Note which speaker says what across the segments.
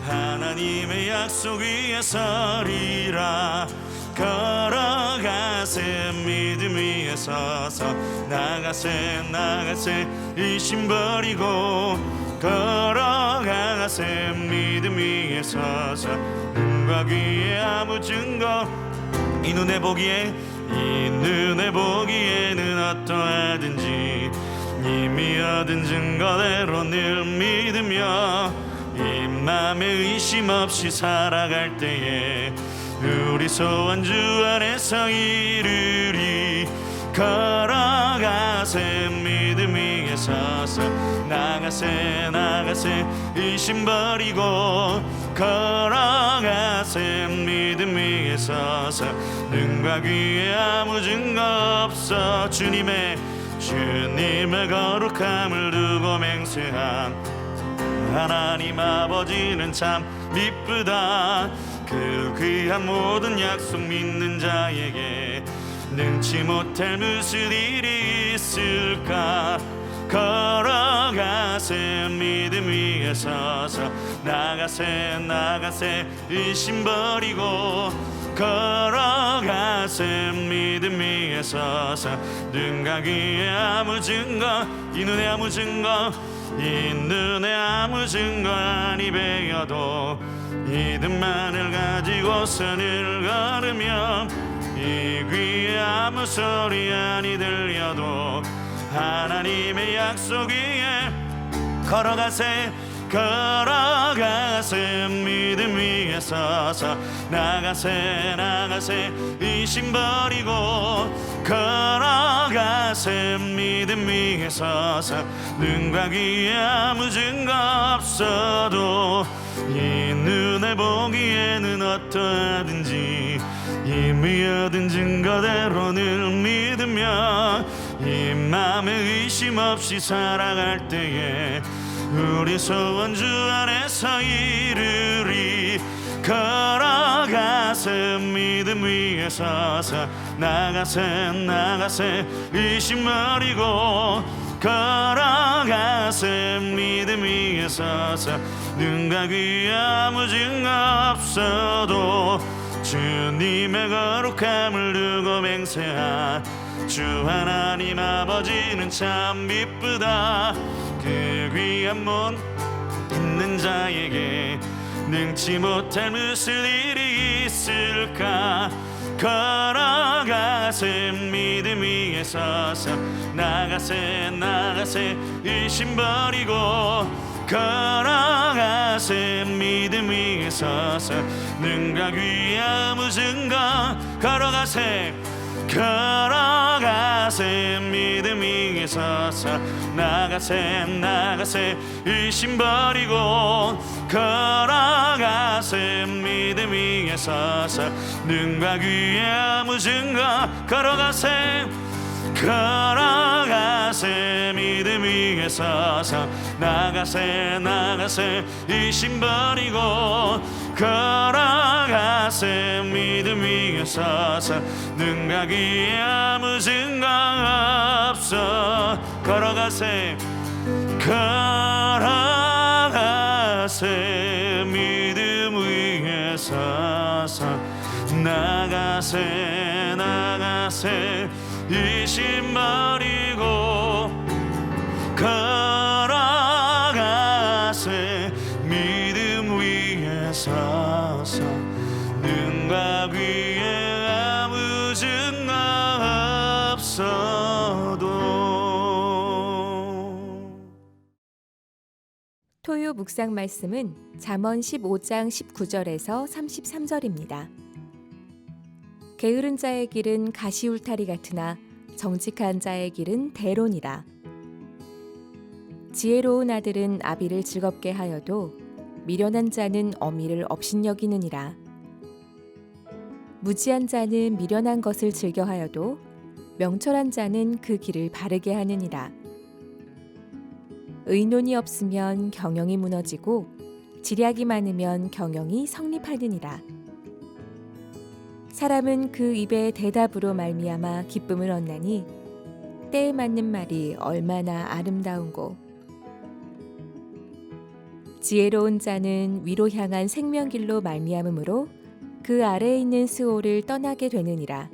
Speaker 1: 하나님의 약속 위에 서리라. 걸어가세 믿음 위에 서서 나가세 이 심 버리고 걸어가세 믿음 위에 서서 눈과 귀에 아무 증거 이 눈에 보기에는 어떠하든지 이미 얻은 증거대로 늘 믿으며 이 맘에 의심 없이 살아갈 때에 우리 소원 주 안에서 이루리. 걸어가세 믿음 위에 서서 나가세 의심 버리고 걸어가세 믿음 위에 서서 눈과 귀에 아무 증거 없어 주님의 거룩함을 두고 맹세한 하나님 아버지는 참 미쁘다. 그 귀한 모든 약속 믿는 자에게 능치 못할 무슨 일이 있을까. 걸어가세 믿음 위에 서서 나가세 의심 버리고 걸어가세 믿음 위에 서서 눈과 귀에 아무 증거 이 눈에 아무 증거 아니 배여도 믿음만을 가지고서 늘 걸으며 이 귀에 아무 소리 아니 들려도 하나님의 약속 위에 걸어가세 믿음 위에 서서 나가세 의심 버리고 걸어가세 믿음 위에 서서 눈과 귀에 아무 증거 없어도 이 눈에 보기에는 어떠하든지 이미 얻은 증거대로 늘 믿으며 이 맘에 의심 없이 살아갈 때에 우리 소원 주 안에서 이루리. 걸어가세 믿음 위에 서서 나가세 의심 버리고 걸어가세 믿음 위에 서서 눈과 귀에 아무 증거 없어도 주님의 거룩함을 두고 맹세한 주 하나님 아버지는 참 미쁘다. 그 귀한 몸 있는 자에게 능치 못할 무슨 일이 있을까. 걸어가세 믿음 위에 서서 나가세 의심 버리고 걸어가세 믿음 위에 서서 눈과 귀에 아무 증거 걸어가세 믿음 위에 서서 나가세 의심 버리고 걸어가세 믿음 위에 서서 눈과 귀에 아무 증거 걸어가세 믿음 위에 서서 나가세 의심 버리고 걸어가세 믿음 위에 서서 눈과 귀에 아무 증거 없어 걸어가세 믿음 위에 서서 나가세 의심 버리고 걸어가세 믿음 위에 서서 눈과 귀에 아무 증거 없어도.
Speaker 2: 토요 묵상 말씀은 잠언 15장 19절에서 33절입니다. 게으른 자의 길은 가시울타리 같으나 정직한 자의 길은 대론이라. 지혜로운 아들은 아비를 즐겁게 하여도 미련한 자는 어미를 업신여기느니라. 무지한 자는 미련한 것을 즐겨하여도 명철한 자는 그 길을 바르게 하느니라. 의논이 없으면 경영이 무너지고 지략이 많으면 경영이 성립하느니라. 사람은 그 입의 대답으로 말미암아 기쁨을 얻나니 때에 맞는 말이 얼마나 아름다운고. 지혜로운 자는 위로 향한 생명길로 말미암으므로 그 아래에 있는 스올을 떠나게 되느니라.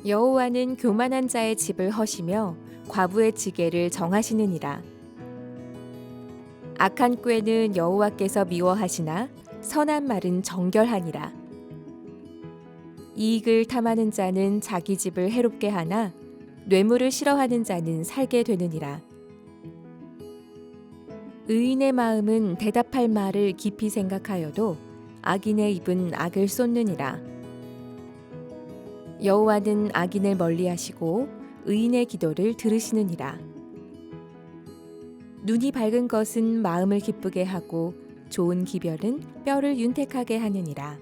Speaker 2: 여호와는 교만한 자의 집을 허시며 과부의 지게를 정하시느니라. 악한 꾀는 여호와께서 미워하시나 선한 말은 정결하니라. 이익을 탐하는 자는 자기 집을 해롭게 하나 뇌물을 싫어하는 자는 살게 되느니라. 의인의 마음은 대답할 말을 깊이 생각하여도 악인의 입은 악을 쏟느니라. 여호와는 악인을 멀리하시고 의인의 기도를 들으시느니라. 눈이 밝은 것은 마음을 기쁘게 하고 좋은 기별은 뼈를 윤택하게 하느니라.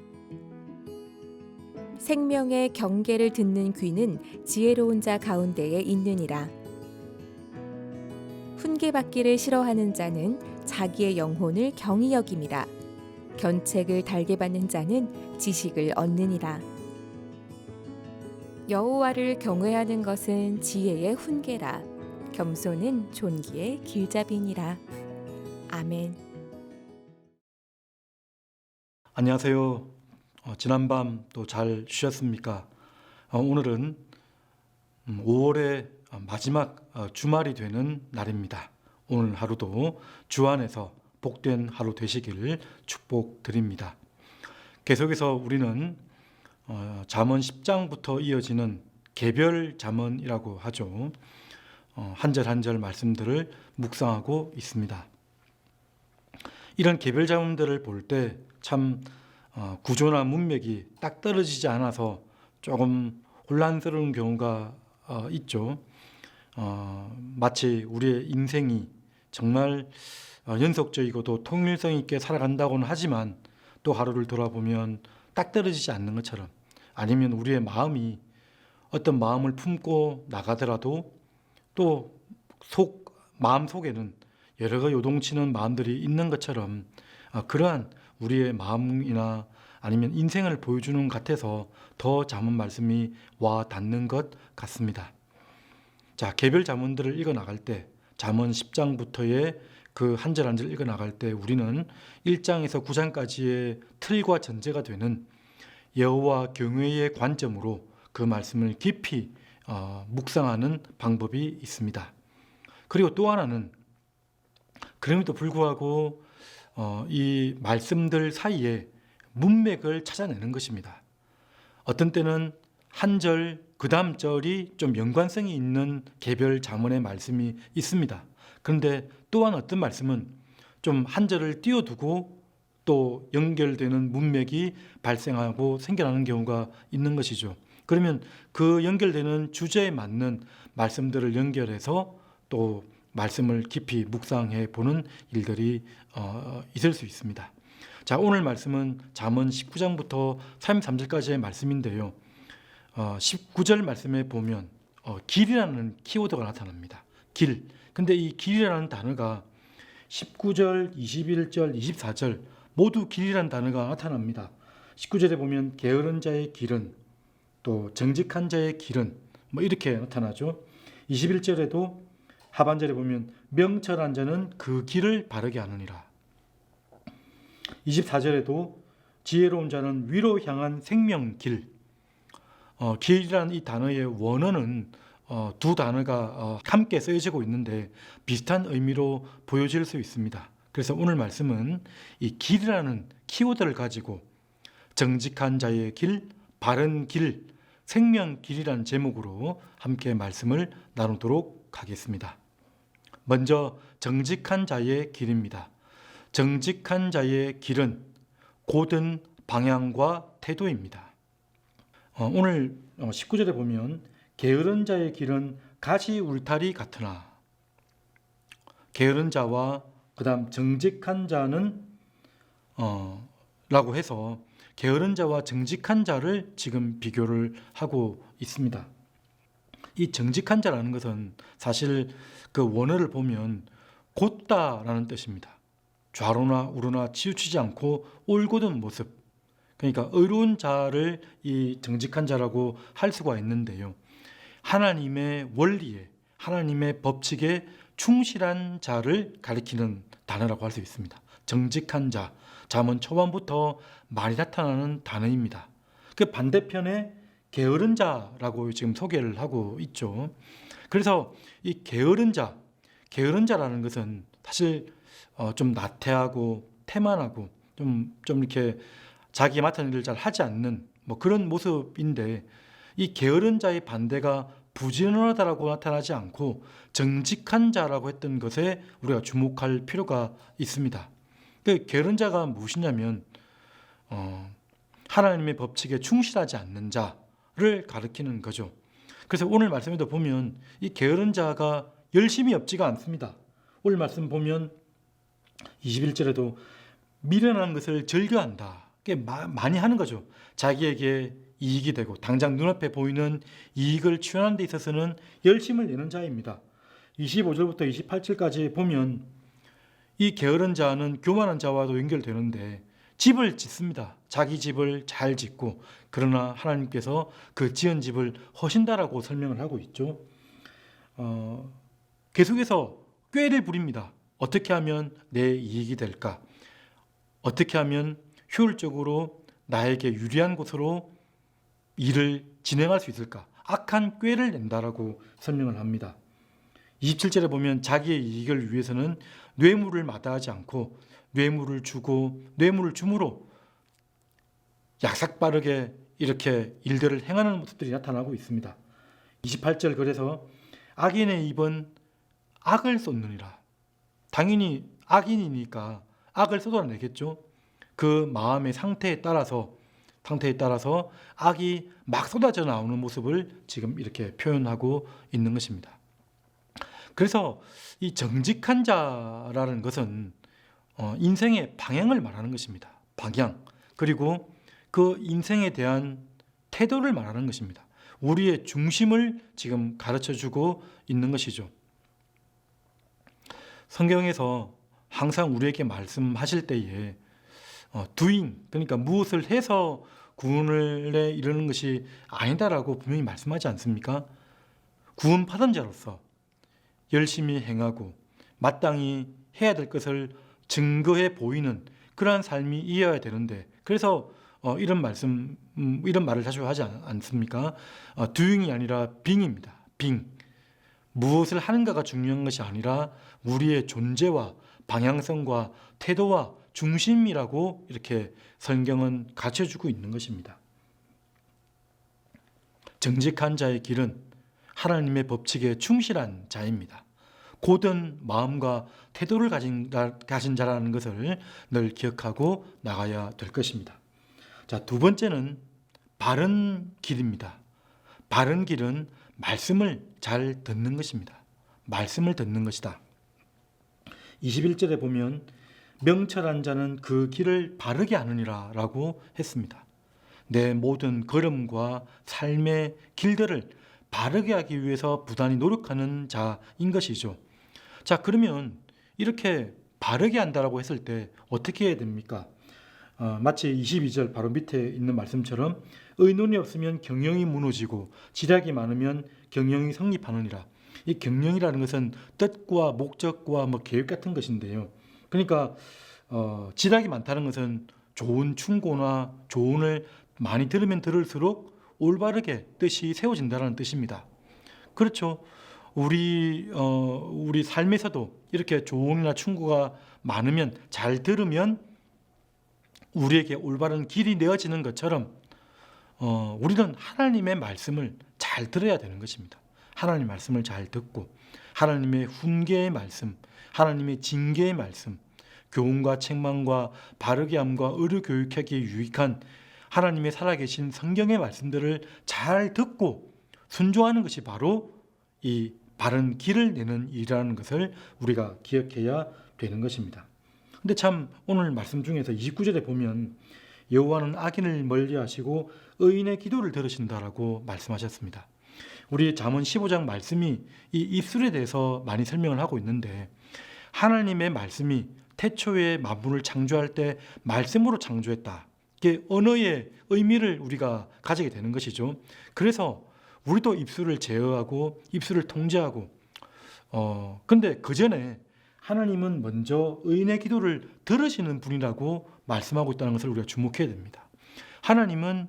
Speaker 2: 생명의 경계를 듣는 귀는 지혜로운 자 가운데에 있느니라. 훈계받기를 싫어하는 자는 자기의 영혼을 경히 여김이라. 견책을 달게 받는 자는 지식을 얻느니라. 여호와를 경외하는 것은 지혜의 훈계라. 겸손은 존귀의 길잡이니라. 아멘.
Speaker 3: 안녕하세요. 지난밤 또 잘 쉬셨습니까? 오늘은 5월의 마지막 주말이 되는 날입니다. 오늘 하루도 주 안에서 복된 하루 되시길 축복드립니다. 계속해서 우리는 잠언 10장부터 이어지는 개별 잠언이라고 하죠. 한 절 한 절 말씀들을 묵상하고 있습니다. 이런 개별 잠언들을 볼 때 참 구조나 문맥이 딱 떨어지지 않아서 조금 혼란스러운 경우가 있죠. 마치 우리의 인생이 정말 연속적이고도 통일성 있게 살아간다고는 하지만 또 하루를 돌아보면 딱 떨어지지 않는 것처럼, 아니면 우리의 마음이 어떤 마음을 품고 나가더라도 또 마음 속에는 여러 가지 요동치는 마음들이 있는 것처럼 그러한 우리의 마음이나 아니면 인생을 보여주는 것 같아서 더 잠언 말씀이 와 닿는 것 같습니다. 자, 개별 잠언들을 읽어 나갈 때, 잠언 10장부터의 그 한 절 한 절 읽어 나갈 때 우리는 1장에서 9장까지의 틀과 전제가 되는 여호와 경외의 관점으로 그 말씀을 깊이 묵상하는 방법이 있습니다. 그리고 또 하나는 그럼에도 불구하고 이 말씀들 사이에 문맥을 찾아내는 것입니다. 어떤 때는 한 절, 그 다음 절이 좀 연관성이 있는 개별 잠언의 말씀이 있습니다. 그런데 또한 어떤 말씀은 좀 한 절을 띄워두고 또 연결되는 문맥이 발생하고 생겨나는 경우가 있는 것이죠. 그러면 그 연결되는 주제에 맞는 말씀들을 연결해서 또 말씀을 깊이 묵상해 보는 일들이 있을 수 있습니다. 자, 오늘 말씀은 잠언 19장부터 33절까지의 말씀인데요. 19절 말씀에 보면 길이라는 키워드가 나타납니다. 길. 근데 이 길이라는 단어가 19절, 21절, 24절 모두 길이라는 단어가 나타납니다. 19절에 보면 게으른 자의 길은, 또 정직한 자의 길은 이렇게 나타나죠. 21절에도 하반절에 보면 명철한 자는 그 길을 바르게 하느니라. 24절에도 지혜로운 자는 위로 향한 생명길. 길이라는 이 단어의 원어는 두 단어가 함께 쓰여지고 있는데 비슷한 의미로 보여질 수 있습니다. 그래서 오늘 말씀은 이 길이라는 키워드를 가지고 정직한 자의 길, 바른 길, 생명길이라는 제목으로 함께 말씀을 나누도록 하겠습니다. 먼저 정직한 자의 길입니다. 정직한 자의 길은 고든 방향과 태도입니다. 오늘 19절에 보면 게으른 자의 길은 가시 울타리 같으나, 게으른 자와 그 다음 정직한 자는 라고 해서 게으른 자와 정직한 자를 지금 비교를 하고 있습니다. 이 정직한 자라는 것은 사실 그 원어를 보면 곧다라는 뜻입니다. 좌로나 우로나 치우치지 않고 올곧은 모습, 그러니까 의로운 자를 이 정직한 자라고 할 수가 있는데요. 하나님의 원리에, 하나님의 법칙에 충실한 자를 가리키는 단어라고 할 수 있습니다. 정직한 자, 잠언 초반부터 많이 나타나는 단어입니다. 그 반대편에 게으른 자라고 지금 소개를 하고 있죠. 그래서 이 게으른 자라는 것은 사실 좀 나태하고 태만하고 좀 이렇게 자기 맡은 일을 잘 하지 않는 뭐 그런 모습인데, 이 게으른 자의 반대가 부지런하다라고 나타나지 않고 정직한 자라고 했던 것에 우리가 주목할 필요가 있습니다. 그 게으른 자가 무엇이냐면 하나님의 법칙에 충실하지 않는 자를 가리키는 거죠. 그래서 오늘 말씀에도 보면 이 게으른 자가 열심히 없지가 않습니다. 오늘 말씀 보면 21절에도 미련한 것을 즐겨한다. 많이 하는 거죠. 자기에게 이익이 되고 당장 눈앞에 보이는 이익을 취하는 데 있어서는 열심을 내는 자입니다. 25절부터 28절까지 보면 이 게으른 자는 교만한 자와도 연결되는데 집을 짓습니다. 자기 집을 잘 짓고, 그러나 하나님께서 그 지은 집을 허신다라고 설명을 하고 있죠. 계속해서 꾀를 부립니다. 어떻게 하면 내 이익이 될까? 어떻게 하면 효율적으로 나에게 유리한 곳으로 일을 진행할 수 있을까? 악한 꾀를 낸다라고 설명을 합니다. 27절에 보면 자기의 이익을 위해서는 뇌물을 마다하지 않고 뇌물을 주고 뇌물을 줌으로 약삭빠르게 이렇게 일들을 행하는 모습들이 나타나고 있습니다. 28절, 그래서 악인의 입은 악을 쏟느니라. 당연히 악인이니까 악을 쏟아내겠죠. 그 마음의 상태에 따라서 악이 막 쏟아져 나오는 모습을 지금 이렇게 표현하고 있는 것입니다. 그래서 이 정직한 자라는 것은 인생의 방향을 말하는 것입니다. 방향, 그리고 그 인생에 대한 태도를 말하는 것입니다. 우리의 중심을 지금 가르쳐주고 있는 것이죠. 성경에서 항상 우리에게 말씀하실 때에 doing, 그러니까 무엇을 해서 구원에 이르는 것이 아니다라고 분명히 말씀하지 않습니까? 구원받은 자로서 열심히 행하고 마땅히 해야 될 것을 증거해 보이는 그러한 삶이 이어야 되는데, 그래서 이런 말을 자주 하지 않습니까? doing이 아니라 being입니다. being. 무엇을 하는가가 중요한 것이 아니라 우리의 존재와 방향성과 태도와 중심이라고 이렇게 성경은 가르쳐주고 있는 것입니다. 정직한 자의 길은 하나님의 법칙에 충실한 자입니다. 고든 마음과 태도를 가진 자라는 것을 늘 기억하고 나가야 될 것입니다. 자, 두 번째는 바른 길입니다. 바른 길은 말씀을 잘 듣는 것입니다. 말씀을 듣는 것이다. 21절에 보면 명철한 자는 그 길을 바르게 하느니라 라고 했습니다. 내 모든 걸음과 삶의 길들을 바르게 하기 위해서 부단히 노력하는 자인 것이죠. 자, 그러면 이렇게 바르게 한다라고 했을 때 어떻게 해야 됩니까? 마치 22절 바로 밑에 있는 말씀처럼 의논이 없으면 경영이 무너지고 지략이 많으면 경영이 성립하느니라. 이 경영이라는 것은 뜻과 목적과 계획 같은 것인데요. 그러니까 지략이 많다는 것은 좋은 충고나 조언을 많이 들으면 들을수록 올바르게 뜻이 세워진다는 뜻입니다. 그렇죠. 우리 삶에서도 이렇게 조언이나 충고가 많으면, 잘 들으면 우리에게 올바른 길이 내어지는 것처럼 우리는 하나님의 말씀을 잘 들어야 되는 것입니다. 하나님의 말씀을 잘 듣고 하나님의 훈계의 말씀, 하나님의 징계의 말씀, 교훈과 책망과 바르게 함과 의로 교육하기에 유익한 하나님의 살아계신 성경의 말씀들을 잘 듣고 순종하는 것이 바로 이 바른 길을 내는 일이라는 것을 우리가 기억해야 되는 것입니다. 근데 참 오늘 말씀 중에서 29절에 보면 여호와는 악인을 멀리하시고 의인의 기도를 들으신다라고 말씀하셨습니다. 우리 잠언 15장 말씀이 이 입술에 대해서 많이 설명을 하고 있는데, 하나님의 말씀이 태초에 만물을 창조할 때 말씀으로 창조했다. 이게 언어의 의미를 우리가 가지게 되는 것이죠. 그래서 우리도 입술을 제어하고 입술을 통제하고 근데 그 전에 하나님은 먼저 의인의 기도를 들으시는 분이라고 말씀하고 있다는 것을 우리가 주목해야 됩니다. 하나님은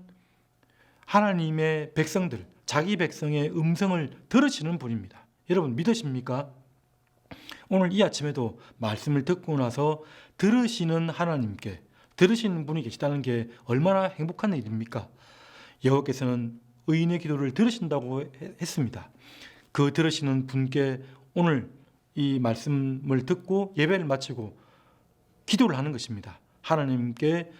Speaker 3: 하나님의 백성들, 자기 백성의 음성을 들으시는 분입니다. 여러분 믿으십니까? 오늘 이 아침에도 말씀을 듣고 나서 들으시는 하나님께, 들으시는 분이 계시다는 게 얼마나 행복한 일입니까? 여호와께서는 의인의 기도를 들으신다고 했습니다. 그 들으시는 분께 오늘 이 말씀을 듣고 예배를 마치고 기도를 하는 것입니다. 하나님께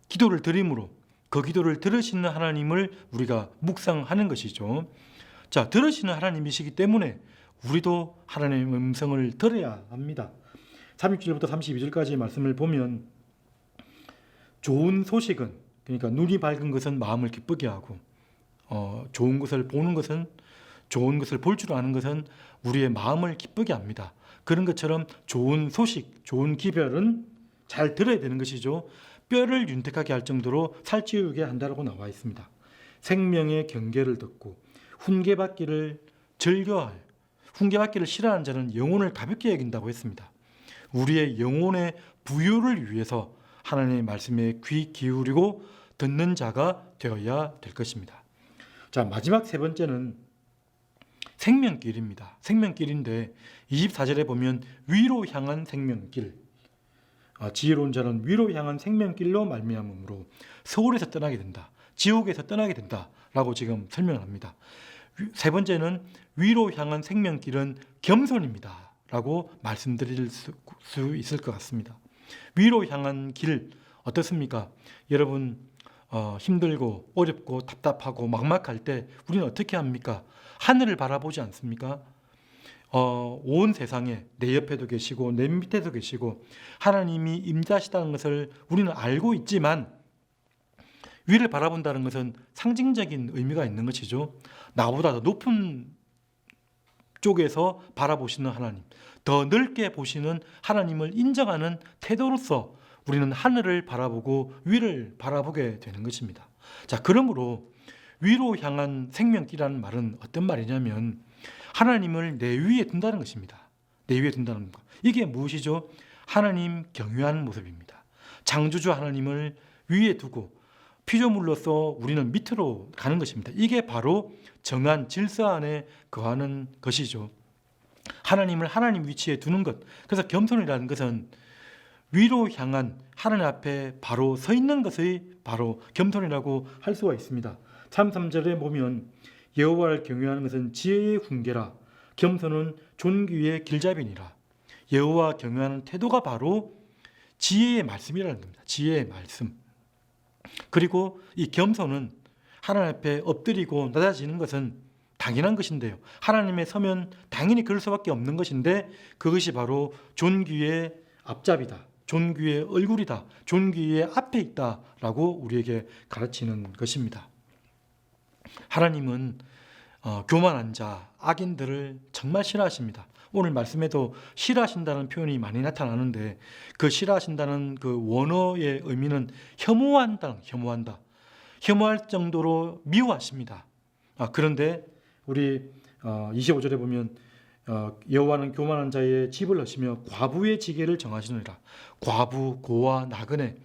Speaker 3: 기도를 드림으로 그 기도를 들으시는 하나님을 우리가 묵상하는 것이죠. 자, 들으시는 하나님이시기 때문에 우리도 하나님의 음성을 들어야 합니다. 31절부터 32절까지의 말씀을 보면 좋은 소식은, 그러니까 눈이 밝은 것은 마음을 기쁘게 하고 좋은 것을 보는 것은, 좋은 것을 볼 줄 아는 것은 우리의 마음을 기쁘게 합니다. 그런 것처럼 좋은 소식, 좋은 기별은 잘 들어야 되는 것이죠. 뼈를 윤택하게 할 정도로 살찌우게 한다고 나와 있습니다. 생명의 경계를 듣고 훈계받기를 즐겨할, 훈계받기를 싫어하는 자는 영혼을 가볍게 여긴다고 했습니다. 우리의 영혼의 부유를 위해서 하나님의 말씀에 귀 기울이고 듣는 자가 되어야 될 것입니다. 자, 마지막 세 번째는 생명길입니다. 생명길인데 24절에 보면 위로 향한 생명길, 지혜로운 자는 위로 향한 생명길로 말미암음으로 서울에서 떠나게 된다, 지옥에서 떠나게 된다라고 지금 설명합니다. 세 번째는 위로 향한 생명길은 겸손입니다 라고 말씀드릴 수 있을 것 같습니다. 위로 향한 길 어떻습니까? 여러분 힘들고 어렵고 답답하고 막막할 때 우리는 어떻게 합니까? 하늘을 바라보지 않습니까? 온 세상에 내 옆에도 계시고 내 밑에도 계시고 하나님이 임자시다는 것을 우리는 알고 있지만 위를 바라본다는 것은 상징적인 의미가 있는 것이죠. 나보다 더 높은 쪽에서 바라보시는 하나님, 더 넓게 보시는 하나님을 인정하는 태도로서 우리는 하늘을 바라보고 위를 바라보게 되는 것입니다. 자, 그러므로 위로 향한 생명길이라는 말은 어떤 말이냐면 하나님을 내 위에 둔다는 것입니다. 내 위에 둔다는 것. 이게 무엇이죠? 하나님 경유하는 모습입니다. 창조주 하나님을 위에 두고 피조물로서 우리는 밑으로 가는 것입니다. 이게 바로 정한 질서 안에 거하는 것이죠. 하나님을 하나님 위치에 두는 것. 그래서 겸손이라는 것은 위로 향한 하나님 앞에 바로 서 있는 것이 바로 겸손이라고 할 수가 있습니다. 33절에 보면 여호와를 경외하는 것은 지혜의 훈계라, 겸손은 존귀의 길잡이니라. 여호와 경외하는 태도가 바로 지혜의 말씀이라는 겁니다. 지혜의 말씀. 그리고 이 겸손은 하나님 앞에 엎드리고 낮아지는 것은 당연한 것인데요. 하나님에 서면 당연히 그럴 수밖에 없는 것인데 그것이 바로 존귀의 앞잡이다, 존귀의 얼굴이다, 존귀의 앞에 있다라고 우리에게 가르치는 것입니다. 하나님은 교만한 자, 악인들을 정말 싫어하십니다. 오늘 말씀에도 싫어하신다는 표현이 많이 나타나는데 그 싫어하신다는 그 원어의 의미는 혐오한다, 혐오할 정도로 미워하십니다. 그런데 우리 25절에 보면 여호와는 교만한 자의 집을 하시며 과부의 지게를 정하시느니라. 과부, 고아, 나그네,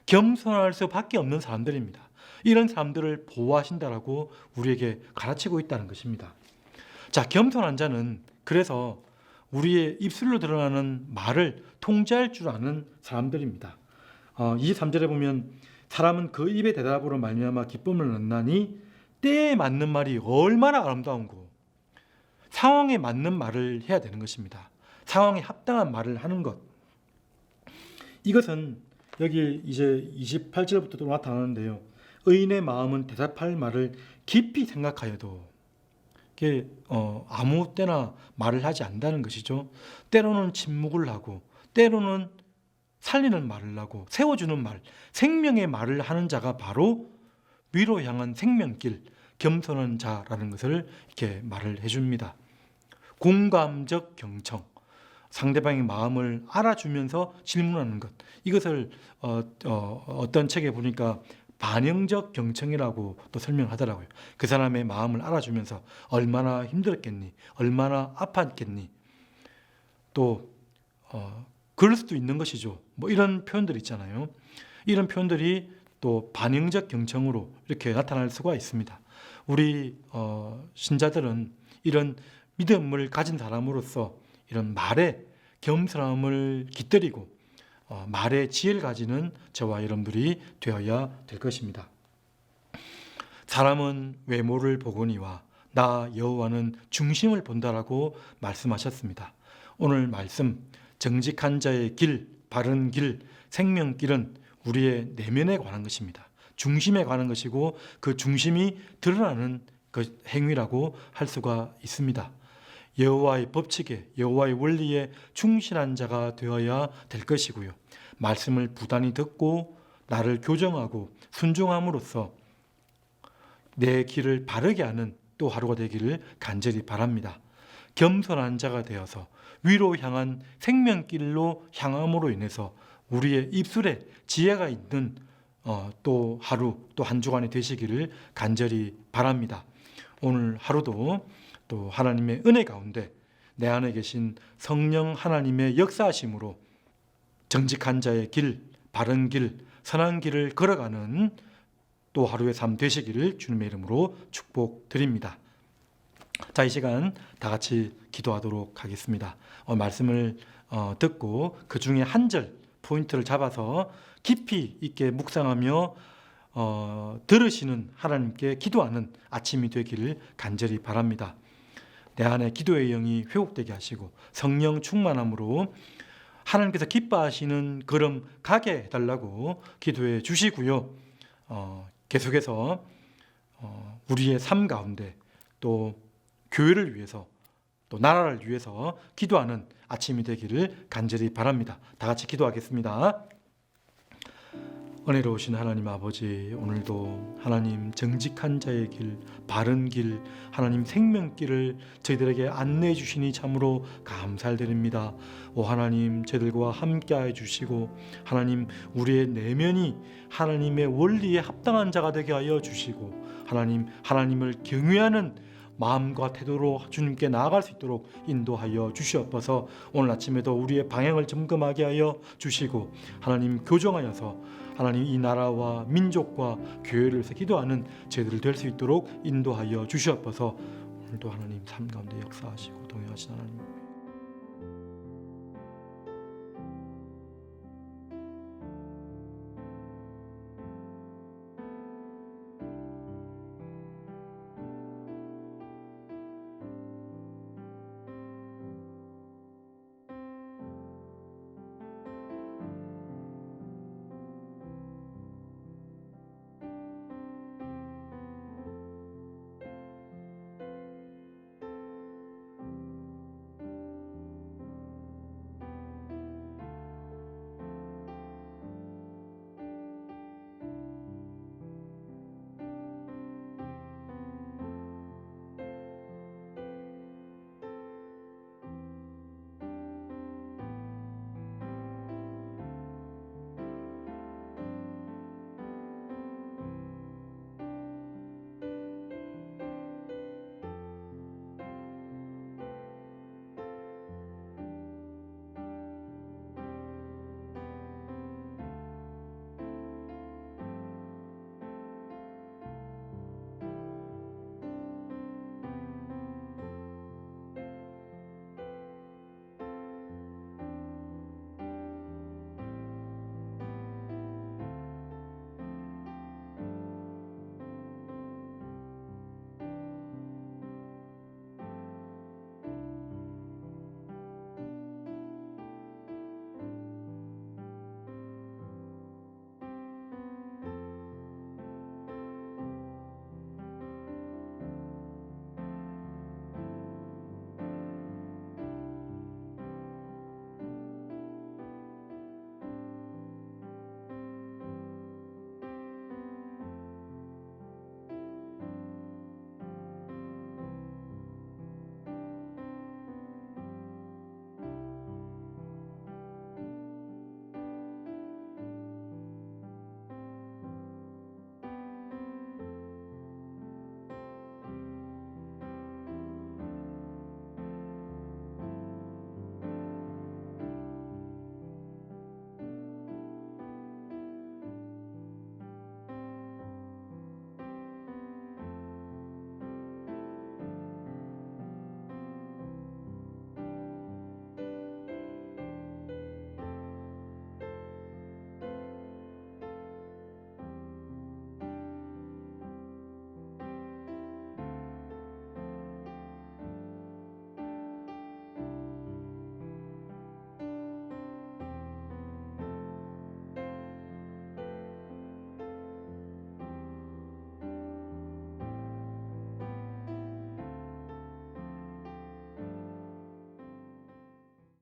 Speaker 3: 겸손할 수밖에 없는 사람들입니다. 이런 사람들을 보호하신다라고 우리에게 가르치고 있다는 것입니다. 자, 겸손한 자는 그래서 우리의 입술로 드러나는 말을 통제할 줄 아는 사람들입니다. 23절에 보면 사람은 그 입의 대답으로 말미암아 기쁨을 얻나니 때에 맞는 말이 얼마나 아름다운고 상황에 맞는 말을 해야 되는 것입니다. 상황에 합당한 말을 하는 것. 이것은 여기 이제 28절부터 또 나타나는데요. 의인의 마음은 대답할 말을 깊이 생각하여도 이게 아무 때나 말을 하지 않는다는 것이죠. 때로는 침묵을 하고 때로는 살리는 말을 하고 세워주는 말, 생명의 말을 하는 자가 바로 위로 향한 생명길, 겸손한 자라는 것을 이렇게 말을 해줍니다. 공감적 경청, 상대방의 마음을 알아주면서 질문하는 것. 이것을 어떤 책에 보니까 반영적 경청이라고 또 설명하더라고요. 그 사람의 마음을 알아주면서 얼마나 힘들었겠니, 얼마나 아팠겠니, 또 그럴 수도 있는 것이죠. 뭐 이런 표현들 있잖아요. 이런 표현들이 또 반영적 경청으로 이렇게 나타날 수가 있습니다. 우리 신자들은 이런 믿음을 가진 사람으로서 이런 말에 겸손함을 깃들이고 말의 지혜를 가지는 저와 여러분들이 되어야 될 것입니다. 사람은 외모를 보거니와 나 여호와는 중심을 본다라고 말씀하셨습니다. 오늘 말씀 정직한 자의 길, 바른 길, 생명길은 우리의 내면에 관한 것입니다. 중심에 관한 것이고 그 중심이 드러나는 그 행위라고 할 수가 있습니다. 여호와의 법칙에, 여호와의 원리에 충실한 자가 되어야 될 것이고요. 말씀을 부단히 듣고 나를 교정하고 순종함으로써 내 길을 바르게 하는 또 하루가 되기를 간절히 바랍니다. 겸손한 자가 되어서 위로 향한 생명길로 향함으로 인해서 우리의 입술에 지혜가 있는 또 하루, 또 한 주간이 되시기를 간절히 바랍니다. 오늘 하루도 또 하나님의 은혜 가운데 내 안에 계신 성령 하나님의 역사하심으로 정직한 자의 길, 바른 길, 선한 길을 걸어가는 또 하루의 삶 되시기를 주님의 이름으로 축복드립니다. 자, 이 시간 다 같이 기도하도록 하겠습니다. 말씀을 듣고 그 중에 한 절 포인트를 잡아서 깊이 있게 묵상하며 들으시는 하나님께 기도하는 아침이 되기를 간절히 바랍니다. 내 안에 기도의 영이 회복되게 하시고 성령 충만함으로 하나님께서 기뻐하시는 걸음 가게 해달라고 기도해 주시고요. 계속해서 우리의 삶 가운데 또 교회를 위해서 또 나라를 위해서 기도하는 아침이 되기를 간절히 바랍니다. 다 같이 기도하겠습니다. 은혜로우신 하나님 아버지, 오늘도 하나님 정직한 자의 길, 바른 길, 하나님 생명길을 저희들에게 안내해 주시니 참으로 감사드립니다. 오 하나님, 저희들과 함께해 주시고 하나님 우리의 내면이 하나님의 원리에 합당한 자가 되게 하여 주시고 하나님, 하나님을 경외하는 마음과 태도로 주님께 나아갈 수 있도록 인도하여 주시옵소서. 오늘 아침에도 우리의 방향을 점검하게 하여 주시고 하나님 교정하여서 하나님 이 나라와 민족과 교회를 위해서 기도하는 저희들 될 수 있도록 인도하여 주시옵소서. 오늘도 하나님 삶 가운데 역사하시고 동행하신 하나님